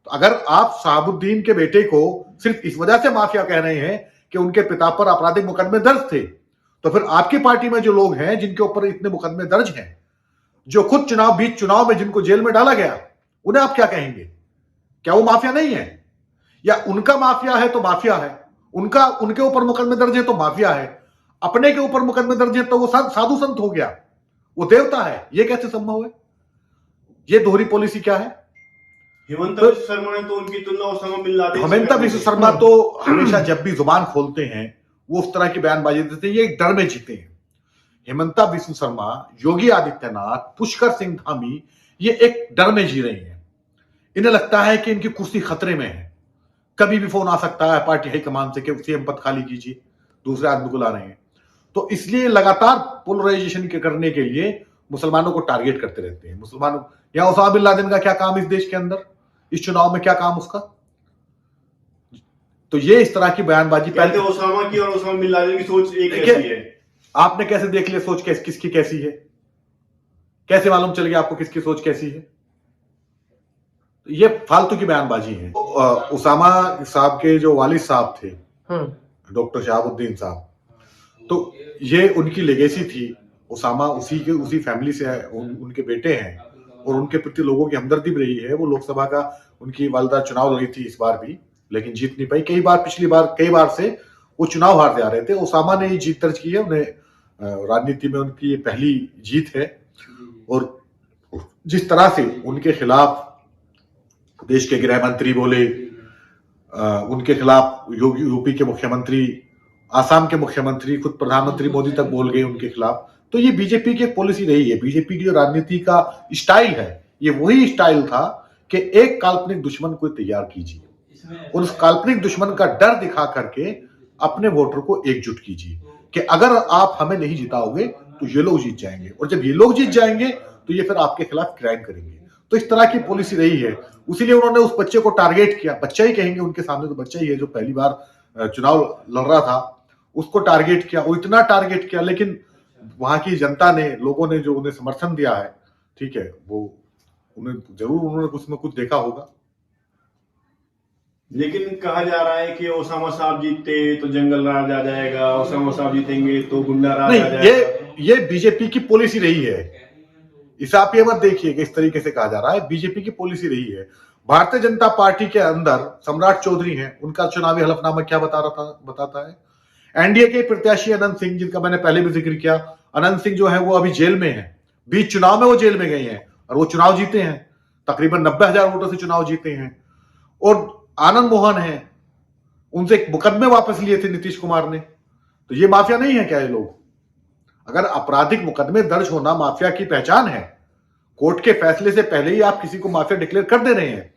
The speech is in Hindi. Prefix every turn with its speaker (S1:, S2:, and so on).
S1: तो अगर आप शहाबुद्दीन के बेटे को सिर्फ इस वजह से माफिया कह रहे हैं कि उनके पिता पर आपराधिक मुकदमे दर्ज थे, तो फिर आपकी पार्टी में जो लोग हैं जिनके ऊपर इतने मुकदमे दर्ज हैं, जो खुद बीच चुनाव में जिनको जेल में डाला गया, उन्हें आप क्या कहेंगे? क्या वो माफिया नहीं है? या उनका माफिया है तो माफिया है, उनके ऊपर मुकदमे दर्ज है तो माफिया है, अपने के ऊपर मुकदमे दर्ज है तो वो साधु संत हो गया, वो देवता है? ये कैसे संभव है? ये दोहरी पॉलिसी क्या है?
S2: हेमंत बिस्व शर्मा ने तो उनकी तुलना ओसामा बिन लादेन से
S1: हेमंत बिस्व शर्मा तो हमेशा जब भी जुबान खोलते हैं वो उस तरह की बयानबाजी देते हैं, ये एक डर में जीते हैं। हेमंत बिस्व शर्मा, योगी आदित्यनाथ, पुष्कर सिंह धामी, ये एक डर में जी रहे हैं। इन्हें लगता है कि इनकी कुर्सी खतरे में है, कभी भी फोन आ सकता है पार्टी हाईकमान से कि सीएम पद खाली कीजिए, दूसरे आदमी को ला रहे हैं। तो इसलिए लगातार पोलराइजेशन के करने के लिए मुसलमानों को टारगेट करते रहते हैं। मुसलमानों, या ओसामा बिन लादेन का क्या काम इस देश के अंदर, इस चुनाव में क्या काम उसका? तो ये इस तरह की बयानबाजी
S2: पहले ओसामा की और ओसामा बिन लादेन की सोच एक जैसी है।
S1: आपने कैसे देख लिया सोच किसकी कैसी है? कैसे मालूम चल गया आपको किसकी सोच कैसी है? ये फालतू की बयानबाजी है। उसामा साहब के जो वालिद साहब थे, डॉक्टर शहाबुद्दीन साहब, तो ये उनकी लेगेसी थी। उसामा उसी फैमिली से है, उनके बेटे हैं और उनके प्रति लोगों की हमदर्दी भी रही है। वो लोकसभा का, उनकी वालिदा चुनाव लड़ी थी इस बार भी, लेकिन जीत नहीं पाई। कई बार से वो चुनाव हारते आ रहे थे। उसामा ने ये जीत दर्ज की है, उन्हें राजनीति में उनकी ये पहली जीत है। और जिस तरह से उनके खिलाफ देश के गृह मंत्री बोले, उनके खिलाफ यूपी के मुख्यमंत्री, आसाम के मुख्यमंत्री, खुद प्रधानमंत्री मोदी तक बोल गए उनके खिलाफ। तो ये बीजेपी की पॉलिसी रही है। बीजेपी की जो राजनीति का स्टाइल है, ये वही स्टाइल था कि एक काल्पनिक दुश्मन को तैयार कीजिए और उस काल्पनिक दुश्मन का डर दिखा करके अपने वोटर को एकजुट कीजिए कि अगर आप हमें नहीं जिताओगे तो ये लोग जीत जाएंगे, और जब ये लोग जीत जाएंगे तो ये फिर आपके खिलाफ क्राइम करेंगे। तो इस तरह की पॉलिसी रही है। उसीलिए उन्होंने उस बच्चे को टारगेट किया, बच्चा ही कहेंगे उनके सामने तो बच्चा ही है, जो पहली बार चुनाव लड़ रहा था, उसको टारगेट किया। वो इतना टारगेट किया, लेकिन वहां की जनता ने, लोगों ने जो उन्हें समर्थन दिया है, ठीक है, वो उन्होंने कुछ में कुछ देखा होगा।
S2: लेकिन कहा जा रहा है कि ओसामा साहब जीतते तो जंगल राज आ जाएगा, ओसामा साहब जीतेंगे तो गुंडा राज आ जाएगा।
S1: ये बीजेपी की पॉलिसी रही है। इसे आप ये मत देखिए कि इस तरीके से कहा जा रहा है, बीजेपी की पॉलिसी रही है। भारतीय जनता पार्टी के अंदर सम्राट चौधरी हैं, उनका चुनावी हलफनामा क्या बताता है। एनडीए के प्रत्याशी अनंत सिंह, जिनका मैंने पहले भी जिक्र किया, अनंत सिंह जो है वो अभी जेल में है। बीच चुनाव में वो जेल में गए हैं और वो चुनाव जीते हैं, तकरीबन 90,000 वोटों से चुनाव जीते हैं। और आनंद मोहन है, उनसे एक मुकदमे वापस लिए थे नीतीश कुमार ने। तो ये माफिया नहीं है क्या ये लोग? अगर आपराधिक मुकदमे दर्ज होना माफिया की पहचान है, कोर्ट के फैसले से पहले ही आप किसी को माफिया डिक्लेयर कर दे रहे हैं,